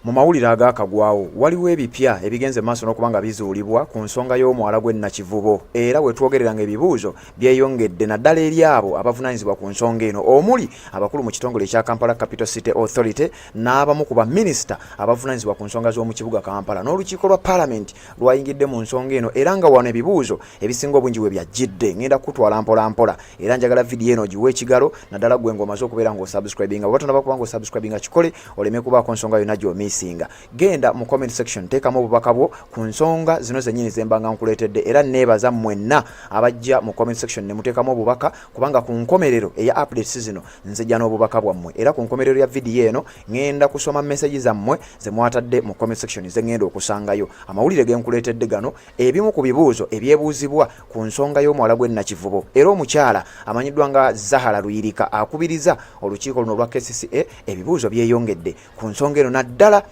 Mu mawulire agaakagwawo waliwo ebipya ebigenze maaso n'okubanga bizuulibwa ku nsonga y'omuwala gw'e Nakivubo era we twogereranga ebibuuzo byeyongedde naddala eri abo abavunaanyizibwa ku nsonga eno omuli abakulu mu kitongole ekya Kampala Capital City Authority n'abamu ku baminisita abavunaanyizibwa ku nsonga z'omu kibuga Kampala n'olukiiko lwa Parliament lwayingidde mu nsonga eno era nga wano ebibuuzo ebisinga obungi we byajjidde ngenda kutwala mpola mpola era njagala vidiyo eno giwe ekigalo naddala gwe ng'omaze okubeera ng'osubscribinga oba tonaba kuba ng'osubscribinga kikole oleme kubaako nsonga yonna gy'omiisinga genda mu comment section teekamu obubaka bwo ku nsonga zino zennyini zembanga nkuleetedde era neebaza mwenna abajja mu comment section ne muteekamu obubaka kubanga ku nkomerero eya updates zino nzijja n'obubaka bwammwe era ku nkomerero ya vidiyo eno ngenda kusoma message zammwe ze mwatadde mu comment section ze ngenda okusangayo amawulire ge nkuleetedde gano ebimu ku bibuuzo ebyebuuzibwa ku nsonga y'omuwala gw'e Nakivubo era omukyala amanyiddwa nga Zahara Luyirika akubiriza olukiiko luno lwa KCCA ebibuuzo byeyongedde ku nsonga eno naddala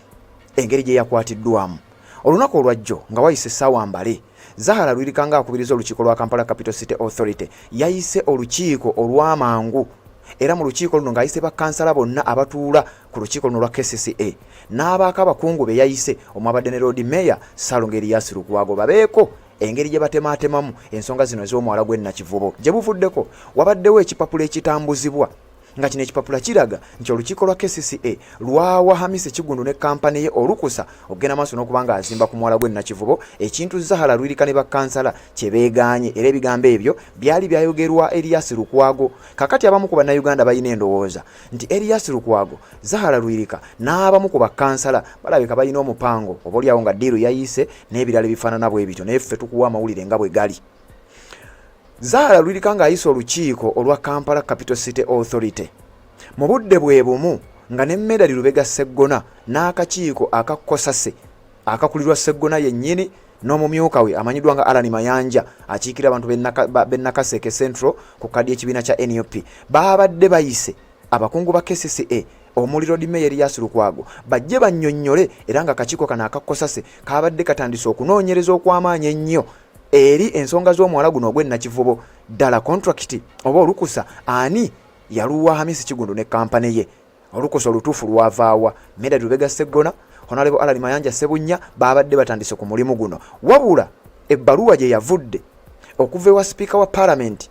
engeri gye yakwatiddwamu olunaku olwajjo nga wayise essaawa mbale Zahara Luyirika nga akubiriza olukiiko lwa Kampala Capital City Authority yayise olukiiko olw'amangu era mu lukiiko luno ng'ayise bakansala bonna abatuula ku lukiiko luno lwa KCCA n'abaako abakungu be yayise omwabadde ne Road Mayor Ssaalongo Erias Lukwago babeeko engeri gye batematemamu ensonga zino ez'omuwala gw'e Nakivubo gye buvuddeko wabaddewo ekipapula ekitambuzibwa nga kino ekipapula kiraga nti olukiiko lwa KCCA lwawa Hamisi Kigundu ne kampani ye olukusa okugenda maaso n'okubanga azimba ku muwala gw'e Nakivubo ekintu Zahara Luyirika ne bakansala kye beegaanye era ebigambo ebyo byali byayogerwa Erias Lukwago kakati abamu ku bannayuganda balina endowooza nti Erias Lukwago Zahara Luyirika n'abamu ku bakansala balabika balina omupango oba olyawo nga ddiiru yayise n'ebirala ebifaanana bwe bityo naye ffe tukuwa amawulire nga bwe gali Zahara Luyirika ng'ayise olukiiko olwa Kampala Capital City Authority mu budde bwe bumu nga ne Medali Lubega Sseggona n'akakiiko aka Kosase akakulirwa Sseggona yennyini n'omumyuka we amanyiddwa nga Alan Mayanja akiikira abantu b'e Nakaseke Central ku kadi y'ekibiina kya NUP baabadde bayise abakungu ba KCCA omuli Road Mayor Erias Lukwago bajje bannyonnyole era nga akakiiko kano aka Kosase kabadde katandise okunoonyereza okw'amaanyi ennyo eri ensonga z'omuwala guno ogw'e Nakivubo ddala contract oba olukusa ani yaluwa Hamisi Kigundu ne kampani ye olukusa olutuufu lwavaawa Medali Lubega Sseggona Honorable Alan Mayanja Ssebunya baabadde batandise ku mulimu guno wabula ebbaluwa gye yavudde okuva ewa sipiika wa Parliament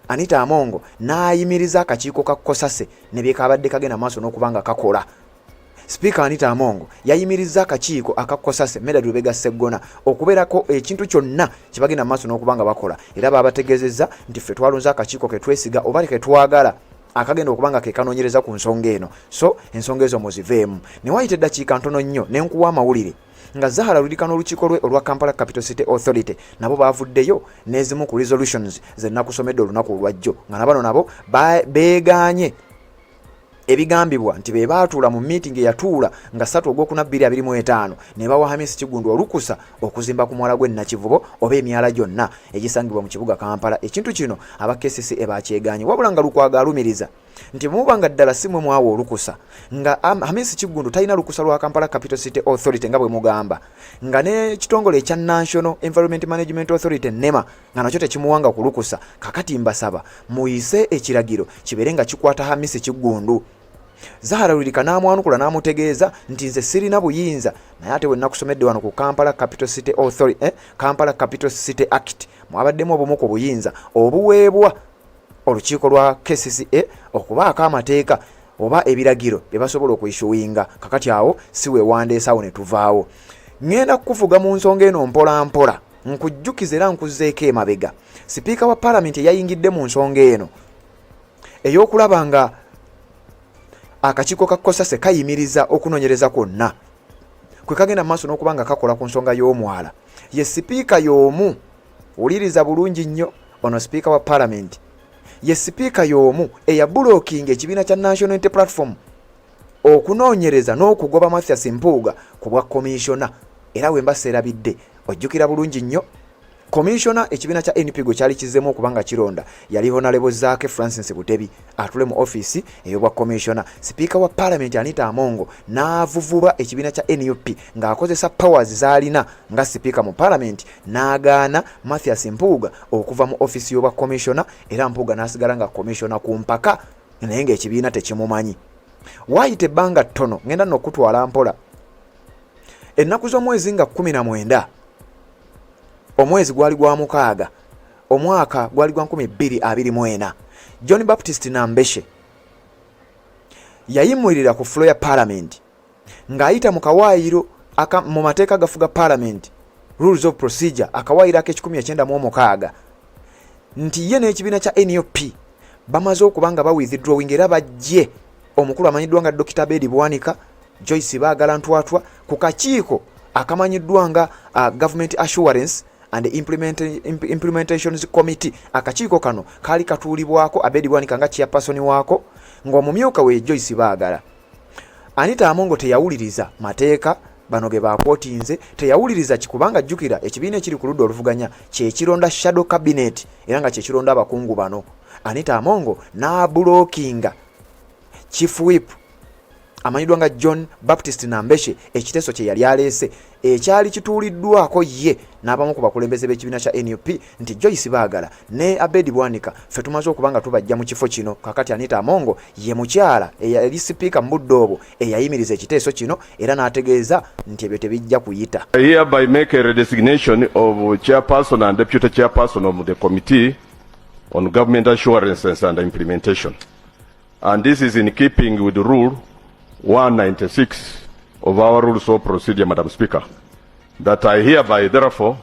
Anita Amongo n'ayimiriza akakiiko ka Kosase ne bye kabadde kagenda maaso n'okubanga kakola Speaker Anita Amongo yayimiriza akakiiko aka Kosase Medali Lubega Sseggona okubeerako ekintu kyonna kye bagenda maaso n'okubanga bakola era baabategeezezza nti ffe twalonza akakiiko ke twesiga oba ke twagala akagenda okubanga ke kanoonyereza ku nsonga eno so ensonga ezo muziveemu ne wayita eddakiika ntono nnyo ne nkuwa amawulire nga Zahara Luyirika n'olukiiko lwe olwa Kampala Capital City Authority nabo baavuddeyo n'ezimu ku resolutions ze nnakusomedde olunaku olwajjo nga nabano nabo beegaanye ebigambibwa nti be baatuula mu meeting eyatuula nga 3 Ogwokuna 2025 ne bawa Hamisi Kigundu olukusa okuzimba ku muwala gw'e Nakivubo oba emyala gyonna egisangibwa mu kibuga Kampala ekintu kino aba KCCA bakyegaanye wabula nga Lukwago alumiriza nti mubanga ddala si mwe mwawa olukusa nga Hamisi Kigundu talina lukusa lwa Kampala Capital City Authority nga bwe mugamba nga ne kitongole ekya National Environment Management Authority NEMA nga nakyo tekimuwanga ku lukusa kakati mbasaba muyise ekiragiro kibeere nga kikwata Hamisi Kigundu Zahara Luyirika n'amwanukula n'amutegeeza nti nze sirina buyinza naye ate we nakusomedde wano ku Kampala Capital City Authority Kampala Capital City Act mwabaddemu obumu ku buyinza obuweebwa olukiiko lwa KCCA okubaako amateeka oba ebiragiro bye basobola okuyishuwinga kakati awo si weewandeesaawo ne tuvaawo ngenda kukuvuga mu nsonga eno mpola mpola nkujjukiza era nkuzzeeko emabega sipiika wa Parliament yayingidde mu nsonga eno ey'okulaba nga akakiiko ka Kosase kayimiriza okunoonyereza kwonna kwe kagenda maaso n'okubanga kakola ku nsonga y'omwala ye sipiika y'omu wuliriza bulungi nnyo ono sipiika wa Parliament ye sipiika y'omu eyabulookinga ekibiina kya National Unity Platform okunoonyereza n'okugoba Mathias Mpuuga ku bwa komishona era we mbaseerabidde ojjukira bulungi nnyo komishona ekibiina kya NP gwe kyali kizzemu okubanga kironda yali Honorable Zaake Francis Butebi atule mu office ey'obwa komishona sipiika wa Parliament Anita Amongo n'avuvuba ekibiina kya NUP ng'akozesa powers z'alina nga sipiika mu Parliament n'agaana Mathias Mpuuga okuva mu office y'obwa komishona era Mpuuga n'asigala nga komishona ku mpaka naye ng'ekibiina tekimumanyi waayita ebbanga ttono ngenda n'okutwala mpola ennaku z'omwezi nga 19 omwezi gwali gwa mukaaga omwaka gwali gwa 2024 John Baptist Nambeshe yayimulira ku floor ya parliament ng'ayita mu kawaayiro mu mateeka gafuga parliament rules of procedure akawaayiro ak'ekikumi nti ye n'ekibiina kya NUP bamaze okuba nga bawithdrawing era bajje omukulu amanyiddwa nga Dr. Abedi Bwanika Joyce Baagala Ntwatwa ku kakiiko akamanyiddwa nga Government Assurance and Implementations Committee. Akakiiko kano kaali katuulibwako Abedi Bwanika nga chairperson waako ng'omumyuka we Joyce Baagala. Anita Amongo teyawuliriza mateeka bano ge bakootinze, teyawuliriza kikubanga jjukira ekibiina ekiri ku ludda oluvuganya kyekironda shadow cabinet era nga kyekironda abakungu bano. Anita Amongo n'abulookinga Chief Whip amanyiddwa nga John Baptist Nambeshe ekiteeso kye yali aleese ekyali kituuliddwako ye n'abamu ku bakulembeze b'ekibiina kya NUP nti Joyce Baagala ne Abedi Bwanika ffe tumaze okuba nga tubajja mu kifo kino. Kakati Anita Amongo ye mukyala eyali sipiika mu budde obwo eyayimiriza ekiteeso kino era n'ategeeza nti ebyo tebijja kuyita. I hereby make a redesignation of chairperson and deputy chairperson of the committee on government assurances and implementation. And this is in keeping with the rule 196 of our rules of procedure, Madam Speaker, that I hereby, therefore,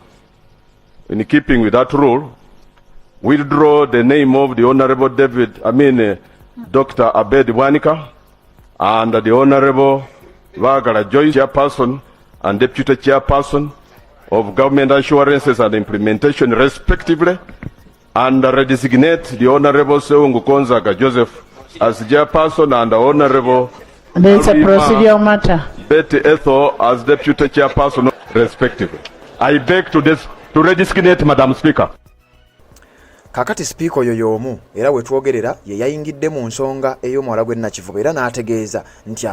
in keeping with that rule, withdraw the name of the Honorable Dr. Abedi Bwanika and the Honorable Baagala Joyce, Chairperson and Deputy Chairperson of Government Assurances and Implementation, respectively, and redesignate the Honorable Seungu Konzaga Joseph as Chairperson and the Honorable There's a procedural matter. Betty Ethel as Deputy Chairperson, respectively. I beg to redesignate, Madam Speaker. Kakati speaker oyo y'omu era we twogerera ye yayingidde mu nsonga ey'omuwala gwe Nakivubo era n'ategeeza nti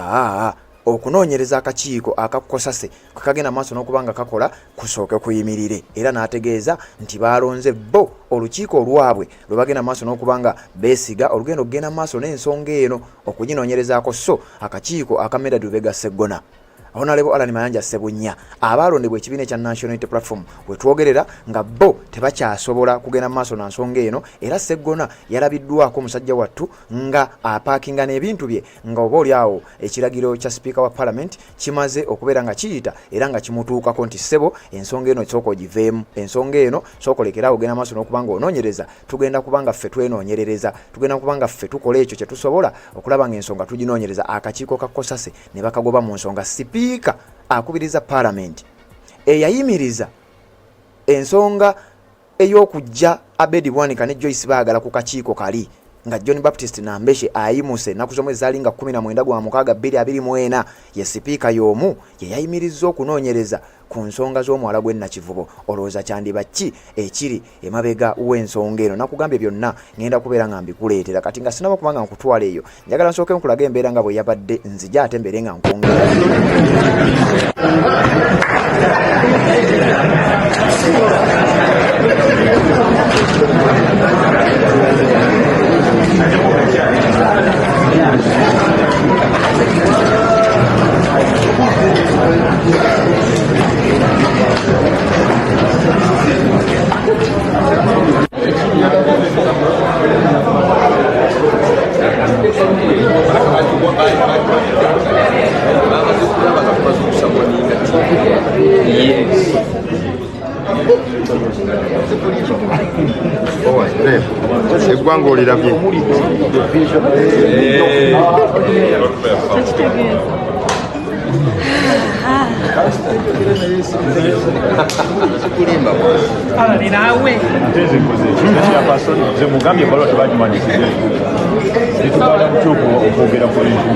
okunoonyereza akakiiko akakosase kagenda maaso n'okubanga kakola kusooke kuyimirire era n'ategeeza nti baalonze bo olukiiko olwabwe lwe bagenda maaso n'okubanga beesiga olugendo okugenda maaso n'ensonga eno okuginoonyerezaako so akakiiko aka Medard Lubega Sseggona Honorable Alan Mayanja Ssebunya abaalondebwa ekibiina ekya National Unity Platform we twogerera nga bo tebakyasobola kugenda maaso na nsonga eno era Sseggona yalabiddwako omusajja wattu nga apaakinga n'ebintu bye nga oba oli awo ekiragiro kya Speaker wa Parliament kimaze okubeera nga kiyita era nga kimutuukako nti ssebo ensonga eno sooka ogiveemu ensonga eno sooka olekeraawo ogenda maaso n'okubanga onoonyereza tugenda kubanga ffe twenoonyerereza tugenda kubanga ffe tukola ekyo kye tusobola okulaba ng'ensonga tuginoonyereza akakiiko kakosase ne bakagoba mu nsonga Sipiika akubiriza Parliament eyayimiriza ensonga ey'okujja Abedi Bwanika ne Joyce Baagala ku kakiiko kali nga John Baptist Nambeshe ayimuse naku z'omwezi zaali nga 19 gwa mukaaga 2024 ye sipiika y'omu ye yayimirizza okunoonyereza ku nsonga z'omuwala gwe Nakivubo olowooza kyandiba ki ekiri emabega w'ensonga eno nakugambye byonna ngenda kubeera nga mbikuleetera kati nga sinaba kubanga nkutwala eyo njagala nsooke nkulaga embeera nga bwe yabadde nzija ate mbeere nga nkwongera Eggwanga olirabye nze mugambye balo tebagimanyisize zitugala mukyoko okwogera ku bintu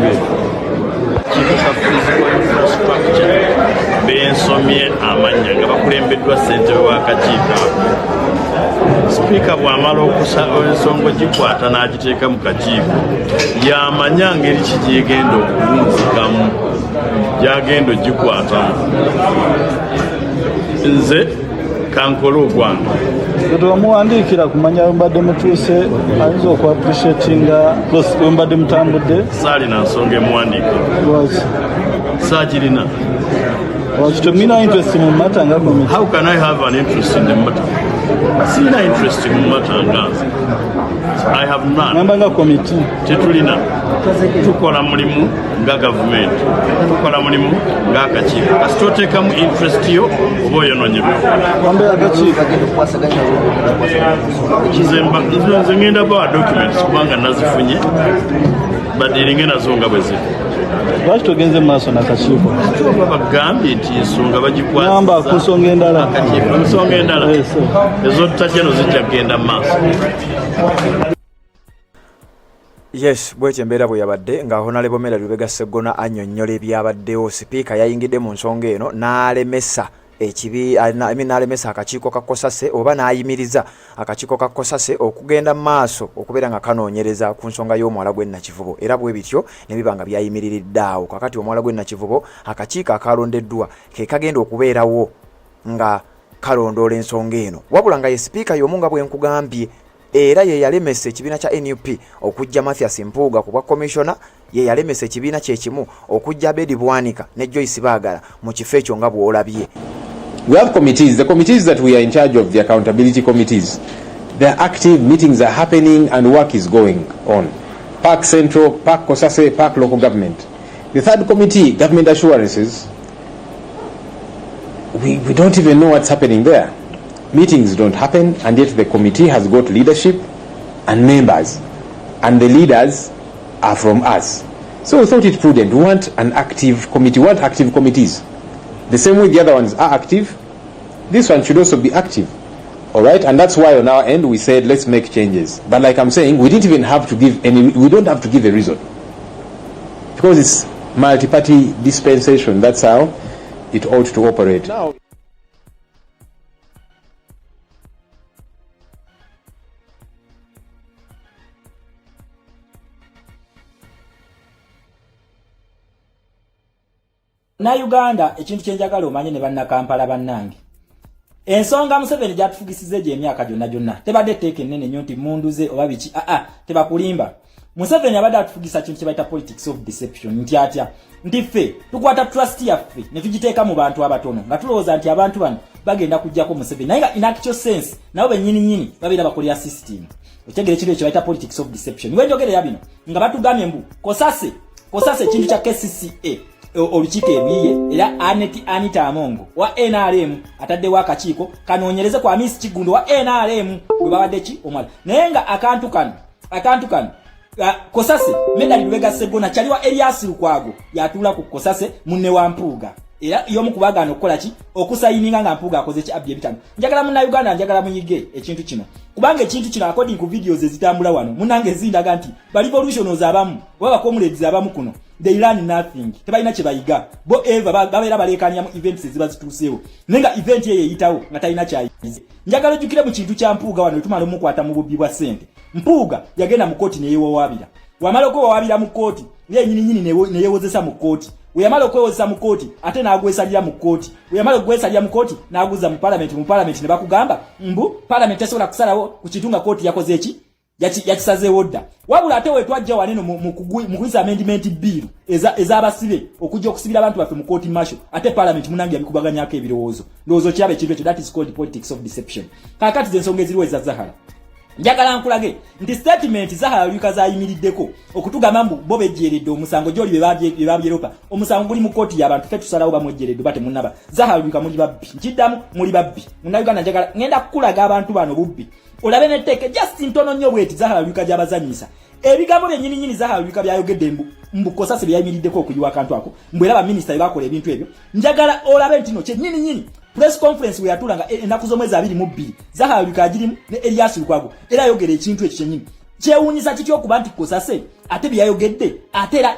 bensomye amanya nga bakulembeddwa ssentebe w'akakiiko sipiika bw'amala ensonga gikwata n'agiteeka mu kakiiko yamanya ngeri ki gyegenda okuwunzikamu gyagenda ogikwatamu nze kankole ogwange Muandikira kumanya mbadde mutuuse ayinza okwa appreciatinga mbadde mutambudde saalina nsonga emuwandiika saagirina temulina interest mu matter nga committee. How can I have an interest in the matter? Sina interest mu matter nga I have none. Namba nga committee tetulina tukola mulimu nga government tukola mulimu nga akakiiko kasita oteekamu interest yo oba oyonoonyebwa wambe akakiiko nze ngenda bawa documents kubanga nazifunye badiringe nazo nga bwe ziri. lwaki togenze mu maaso n'akakiiko oba bagambye nti ensonga namba ku nsonga endala akakiiko ensonga endala ezo tutajja no zijja kgenda mu maaso. Yes, bwekyo embeera bwe yabadde nga Honorable Mera Lubega Sseggona annyonnyola ebyabaddewo. Sipiika yayingidde mu nsonga eno n'alemesa n'alemesa akakiiko ka Kosase oba n'ayimiriza akakiiko ka Kosase okugenda mu maaso okubeera nga kanoonyereza ku nsonga y'omuwala gw'e Nakivubo, era bwe bityo ne biba nga byayimiriridde awo. Kakati omuwala gw'e Nakivubo akakiiko akalondeddwa ke kagenda okubeerawo nga kalondoola ensonga eno, wabula nga ye sipiika y'omu nga bwe nkugambye era ye yalemesa ekibiina kya NUP okujja Mathias Mpuuga ku bwa commissioner, ye yalemesa ekibiina kye kimu okujja Abedi Bwanika ne Joyce Baagala mu kifo ekyo nga bw'olabye. We have committees. The committees that we are in charge of, the accountability committees, they are active, meetings are happening and work is going on. Park Central, Park Kosase, Park Local Government. The third committee, Government Assurances, we don't even know what's happening there. Meetings don't happen, and yet the committee has got leadership and members, and the leaders are from us. So we thought it prudent. We want an active committee, we want active committees. The same way the other ones are active, this one should also be active. All right, and that's why on our end we said let's make changes. But like I'm saying, we didn't even have to give we don't have to give a reason, because it's multi-party dispensation. That's how it ought to operate. Now, na Uganda ekintu kyenjagala omanye ne bannakampala bannange, ensonga Museveni gyatufugisize gye emyaka gyonna tebadde etteeka ennene nnyo nti munduze oba biki, tebakulimba. Museveni abadde atufugisa kintu kye bayita politics of deception, nti atya nti ffe tukwata trust yaffe ne tugiteeka mu bantu abatono nga tulowooza nti abantu bano bagenda kujjako Museveni, naye nga in actual sense nabo bennyini babeera bakolera system. Okyegere kintu ekyo bayita politics of deception. Wenjogerera bino nga batugambye mbu Kosase kintu kya KCCA olukiiko ebiye era Anita Amongo wa NRM atadde wa akakiiko kanoonyereze kwa Miss Kigundo wa NRM bwe babadde ki omwala, naye nga akantu kano Kosase Mera Lubega Sseggona kyaliwa Elias Lukwago yatula ku Kosase munne wa Mpuuga era yomu kubagana okukola ki okusayininga nga Mpuuga akoze ki abye bitano. Njagala munna Uganda, njagala muyige ekintu kino kubanga ekintu kino according ku videos ezitambula wano munnange zindaga nti ba revolutionaries abamu oba comrades abamu kuno they learn nothing, tebalina kye bayiga bo eva babeera balekanya mu events eziba zituuseewo nenga event ye yeyitawo nga talina kyayize. Njagala jukire mu kintu kya Mpuuga wano tumala mukwata mu bubbi bwa sente. Mpuuga yagenda mu kooti neyewowaabira, wamala okwewowaabira mu kooti yenyini neyewozesa mu kooti, weyamala okwewozesa mu kooti ate n'agwesalira mu kooti, weyamala okwesalira mu kooti n'aguza mu parliament ne bakugamba mbu parliament esobola kusalawo ku kintu nga kooti yakoze eki yakisazeewo dda. Wabula ate wetwajja waneno mu kuyisa amendment bill ez'abasibe okujja okusibira abantu baffe mu kooti martial, ate parliament munange yabikubaganyako ebirowoozo. Ndowooza okyaba ekintu ekyo, that is called politics of deception. Kaakati z'ensonga eziriwo eza Zahara, njagala nkulage nti statement Zahara Luyika zayimiriddeko okutugamba mbu bo bejjeeredde omusango gy'oli bye babyeropa, omusango guli mu kooti y'abantu ffe tusalawo bamwejjeeredde bate munnaba. Zahara Luyika muli babbi, nkiddamu muli babbi. Munnayuganda njagala ngenda kukulaga abantu bano bubbi olabe netteeke just ntono nnyo bweti Zahara Luyika gy'abazanyisa. Ebigambo byennyini Zahara Luyika byayogedde mbu Kosase byayimiriddeko okuyiwa akantu ako mbu era baminisita bye bakola ebintu ebyo. Njagala olabe ntino kyennyini press conference we yatulanga enaku z'omwezi 22 Zahara Luyika agirimu ne Elias Lukwago era ayogera ekintu ekyo kyennyini kyewuunyisa kiti okuba nti Kosase ate byayogedde ate era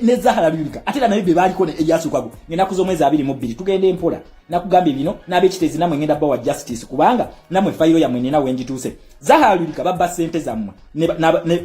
ne Zahara Luyika ate era naye bye baaliko ne Elias Lukwago enaku z'omwezi 22. Tugende mpola nakugambye bino n'ab'ekitezi namwe ngenda bawa justice kubanga namwe fayiro yammwe nina wenjituuse. Zahara Luyika babba ssente zammwe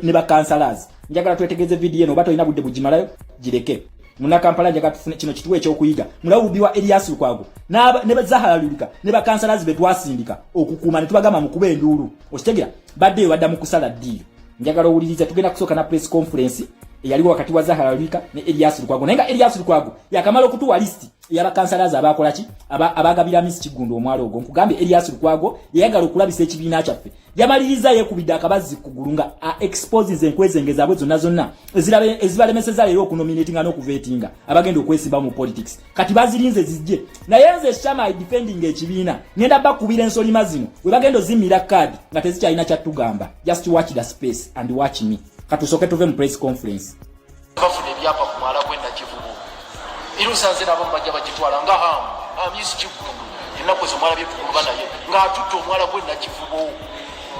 ne ba councillors. Njagala twetegereze video eno oba tolina budde bugimalayo gireke. muna Kampala njaga tufune kino kituwe ekyokuyiga mulawubiwa Elias Lukwago ne Zahara Lulika ne bakansalazi betwasindika okukuuma ne tubagamba mukuba enduulu okitegera badde wadda mu kusala ddiiro njagala owuliriza tugenda kusooka na press conference eyaliwo wakati wa Zahara Lulika ne Elias Lukwago naye nga Elias Lukwago yakamala okutuwa listi y'abakansalazi abakola ki abagabira Miss Kigundo omwalo ogwo nkugambye Elias Lukwago yayagala okulabisa ekibiina kyaffe yamaliriza yekubidde akabazi kugulunga exposes enkwezengeza zonna ezibalemeseza leero okunominatinga n'okuvetinga abagenda okwesimba mu politics kati bazirinze zijje naye nze Shama defending ekibiina ngenda bakubira ensolima zino we bagenda ozimira kadi nga tezikyalina kyatugamba just watch the space and watch me katusoke tuve mu press conference bafuna ebyapa ku mwala gwenda Kivubo irusanze nabo bajja bagitwala nga Miss Kigundo ennaku z'omwala byetukuluba naye ng'atutta omwala gwenda Kivubo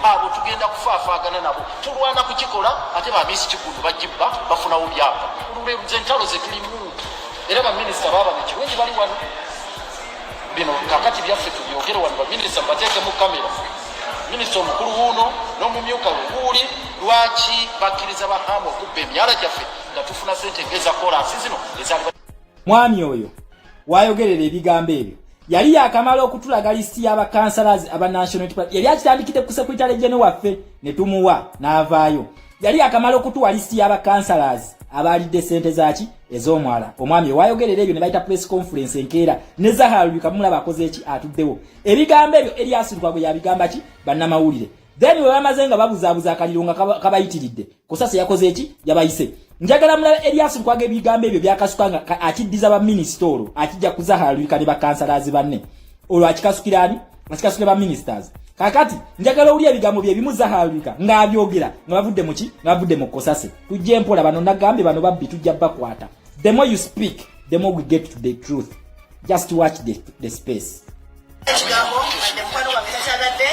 abo tugenda kufaafagana nabo tulwana kukikola ate ba Miss Kigundo bajibba bafunawo byapa olulweruze entalo ze tulimu era baminisita baba nekiwengi bali wano bino kakati byaffe tubyogere wano baminisita bateeke mu kamera minisita omukulu wuuno n'omumyuka we guuli lwaki bakkiriza bahamu okubba emyala gyaffe nga tufuna sente ngeza kolansi zino ezali mwami oyo wayogerera ebigambo ebyo yali yakamala okutulaga listi y'abakansalazi aba National Party yali akitandikite ku secretary general waffe ne tumuwa n'avaayo yali yakamala okutuwa listi y'abakansalazi abalidde sente zaki ez'omwala omwami wayogerera ebyo ne bayita press conference enkeera ne Zahara Lulika mulaba akoze eki atuddewo ebigambo ebyo Elias Lukwago yabigamba ki bannamawulire then we bamaze nga babuzaabuza akaliro nga kabayitiridde kusasa yakoze eki yabayise njagala mulaba Elias Lukwago ebigambo ebyo byakasukanga akiddiza ba ministoro akijja ku Zahara Lulika ne bakansalazi banne olwo akikasukirani akikasukira ba ministers kakati njagala uli ebigambo bye bimu Zahara Lulika ng'abyogera nga bavudde mu ki nga bavudde mu kosase tujje mpola bano nagambe bano babbi tujja bakwata the more you speak the more we get to the truth just watch the space ekigambo mukwano wa mitachagadde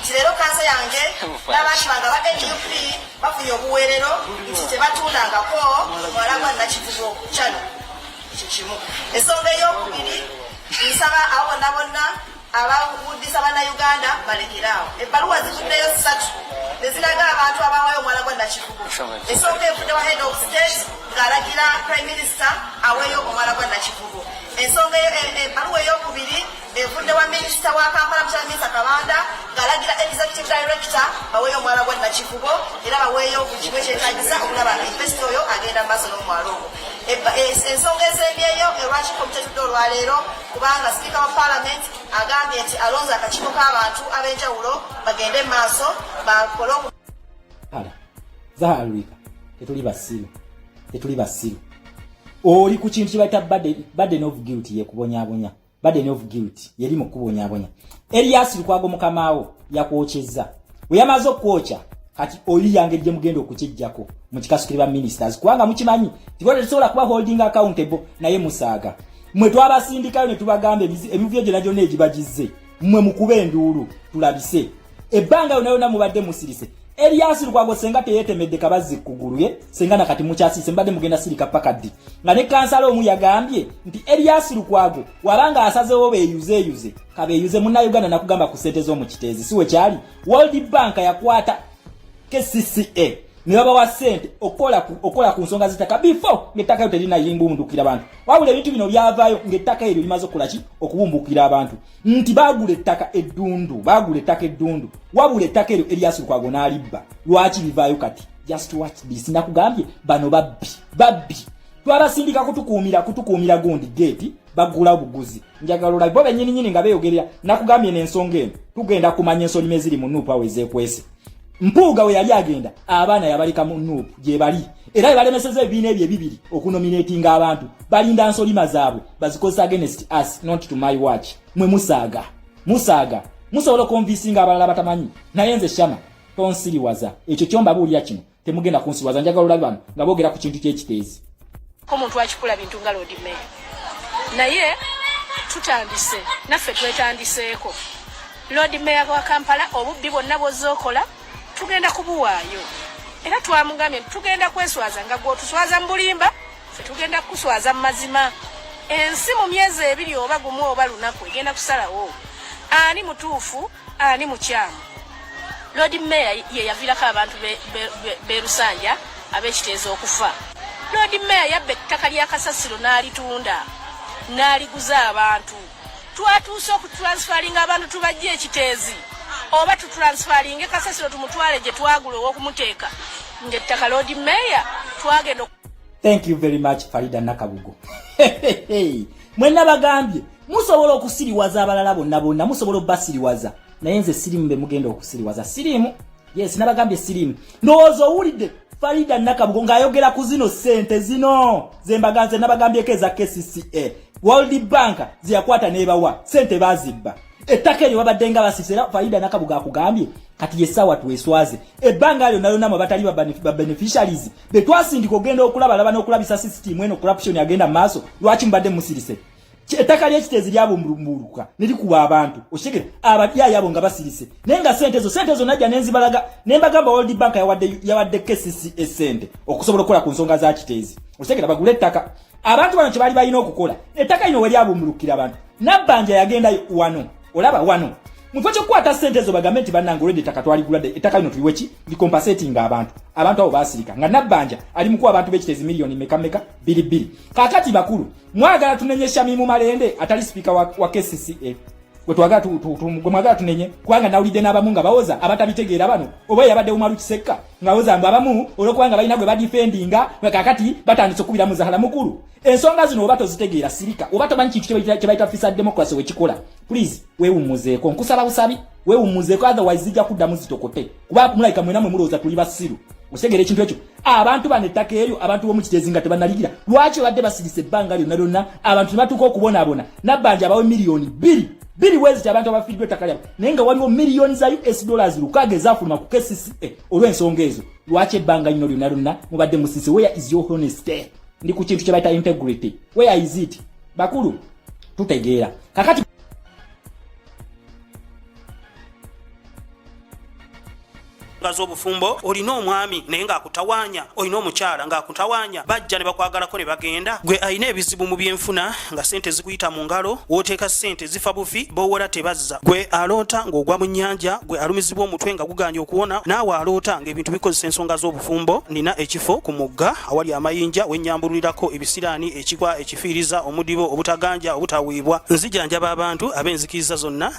kirero kansa yange n'abantu banga ba NUP bafunye obuweerero nti tebatundangako mwalagwa na Kivubo kyano kikimu ensonga ey'okubiri nsaba abo bonna bonna abawuddisa bana Uganda balekerawo ebbaluwa zivuddeyo 3 neziraga abantu abawayo omwalagwa na Kivubo ensonga evudde wa head of state ng'alagira prime minister aweeyo omwalagwa na Kivubo ensonga ebbaluwa ey'okubiri evudde wa minister wa Kampala Mr. Kabanda ng'alagira executive director baweeyo omwalagwa na Kivubo era baweeyo buli kimu ekyetaagisa okulaba nga investor oyo agenda mu maaso n'omwalo ogwo ensonga ez'ebyeyo lwaki komite tudde olwaleero kubanga sipiika wa parliament agambye nti alonze akakiiko k'abantu ab'enjawulo bagende mu maaso bakole Zahara Lulika tetuli basiru oli ku kintu kibayita burden of guilt yekubonyabonya burden of guilt yeri mu kubonyabonya Elias Lukwago mukamaawo yakwokyezza we yamaze okwokya kati oli yange gye mugenda okukijjako mu kikasukire ba ministers kubanga mukimanyi tibwate tusobola kuba holding accountable naye musaaga mwe twabasindikayo ne tubagambe emivyo gye nagyo negibagizze mwe mukube enduulu tulabise ebbanga yonna mubadde musirise Elias Lukwago senga teyetemedde kabazi kuguluye senga nakati mukyasise mbadde mugenda sirika pakaddi nga ne kansala omu yagambye nti Elias Lukwago wabanga asazewo beeyuze kabeeyuze munna Uganda nakugamba ku sente z'omu kiteezi siwe kyali World Bank yakwata KCCA ne baba wa sente okola ku nsonga zitaka before ngettaka yo terina yimbumbukira abantu wabula ebintu bino byavaayo ngettaka eryo limaze okukola ki okubumbukira abantu nti bagula ettaka eddundu wabula ettaka eryo Elias Lukwago n'alibba lwaki bivaayo kati just watch this nakugambye bano babbi twabasindika kutukuumira gundi gate bagula obuguzi njagala olabi bo bennyini nga beeyogerera nakugambye n'ensonga eno tugenda kumanya ensolima eziri mu nuupu awo ezeekwese Mpuuga we yali agenda abaana yabalika mu nuupu gye bali era balemeseza ebibiina ebyo ebibiri okunominatinga abantu balinda nsolima zaabwe bazikozesa against us not to my watch mwe musaaga musobola konvisinga abalala batamanyi naye nze Shama tonsiriwaza ekyo kyombabuulira kino temugenda kunsiriwaza njagala olabi bano nga boogera ku kintu ky'ekiteezi omuntu akikola bintu nga Lord Mayor naye tutandise naffe twetandiseeko Lord Mayor wa Kampala obubbi bwonna bw'ozookola tugenda kubuwaayo era twamugambye tugenda kweswaza nga gwotuswaza mu bulimba tugenda kuswaza mu mazima ensi mu myezi 2 oba gumu oba lunaku egenda kusalawo ani mutuufu ani mukyamu Lord Mayor ye yaviirako abantu be Lusanja ab'ekiteezo okufa Lord Mayor yabbe ettaka lya Kasasiro n'alitunda n'aliguza abantu. Twatuuse okutransferinga abantu tubajje ekiteezi oba tutransferinge Kasasiro tumutwale gye twagula ow'okumuteeka ng'ettaka Lord Mayor twagenda. Thank you very much Farida Nakabugo. Mwenna bagambye musobola okusiriwaza abalala bonna musobola obbasiriwaza naye nze sirimu be mugenda okusiriwaza sirimu. Yes, nabagambye sirimu. Ndowooza owulidde Farida Nakabugo ng'ayogera ku zino ssente zino zembaganze nabagambye eza KCCA World Bank ziyakwata n'ebawa ssente bazibba. Ettaka eryo babadde nga basisera Farida Nakabugo akugambye kati yesawa tuweswaze ebbanga lyo nalyo namwe batali ba beneficiaries betwasindika ogenda okulaba laba n'okulabisa system eno corruption agenda maaso lwaki mbadde musirise ettaka ly'ekiteezi lyabumuluka nelikuwa abantu oshegere abadya yabo nga basirise nenga sente zo najja nenzibalaga nembagamba World Bank yawadde KCCA sente okusobola okukola ku nsonga za kiteezi oshegere bagule ettaka abantu bano kye bali balina okukola ettaka lino we lyabumulukira abantu nabbanja yagendayo wano olaba wano mufo kyokwata sente zo bagambe nti bannange olwedde ettaka twaligulade ettaka lino tuliweki licompensating abantu abo basirika nga nabbanja ali mukuwa abantu b'ekiteezi miliyoni meka 2 kakati bakulu mwagala tunenyesha Mimu Malende atali speaker wa KCCA wetwagala mwagala tunenye kubanga nawulidde n'abamu nga bawoza abatabitegeera bano oba yabadde Umaru Kisekka nga woza mbu abamu olwokubanga balina gwe badifendinga kakati batandise okubira muzahala mukulu ensonga zino oba tozitegeera sirika oba tomanyi kintu kye bayita fisa democracy wekikola please weewummuzeeko nkusaba busabi weewummuzeeko otherwise zijja kuddamu zitokote kuba mulayika mwena mwe mulowooza tuli basiru osegera ekintu ekyo abantu bano ettaka eryo abantu b'omu kiteezi nga tebannaligira lwaki badde basirise ebbanga lyonna lyonna abantu ne batuuka okubonaabona nabbanja abawe miliyoni 2 wezi abantu abafiiddwa ettaka lyabo naye nga waliwo miliyoni za US dollars 6 ezafuluma ku KCCA olw'ensonga ezo lwaki ebbanga lino lyonna lyonna mubadde musise where is your honesty ndi ku kintu kye bayita integrity where is it bakulu tutegeera kakati z'obufumbo olina omwami naye ng'akutawanya olina omukyala ng'akutawanya bajja ne bakwagalako ne bagenda gwe alina ebizibu mu byenfuna nga sente zikuyita mu ngalo wooteeka sente zifa bufi bowola tebazza gwe aloota ng'ogwa mu nnyanja gwe alumizibwa omutwe nga guganya okuwona naawe aloota ng'ebintu bikozesa ensonga z'obufumbo nina ekifo ku mugga awali amayinja wennyambululirako ebisiraani ekigwa ekifiiriza omudibo obutaganja obutawiibwa nzijanjaba abantu ab'enzikiriza zonna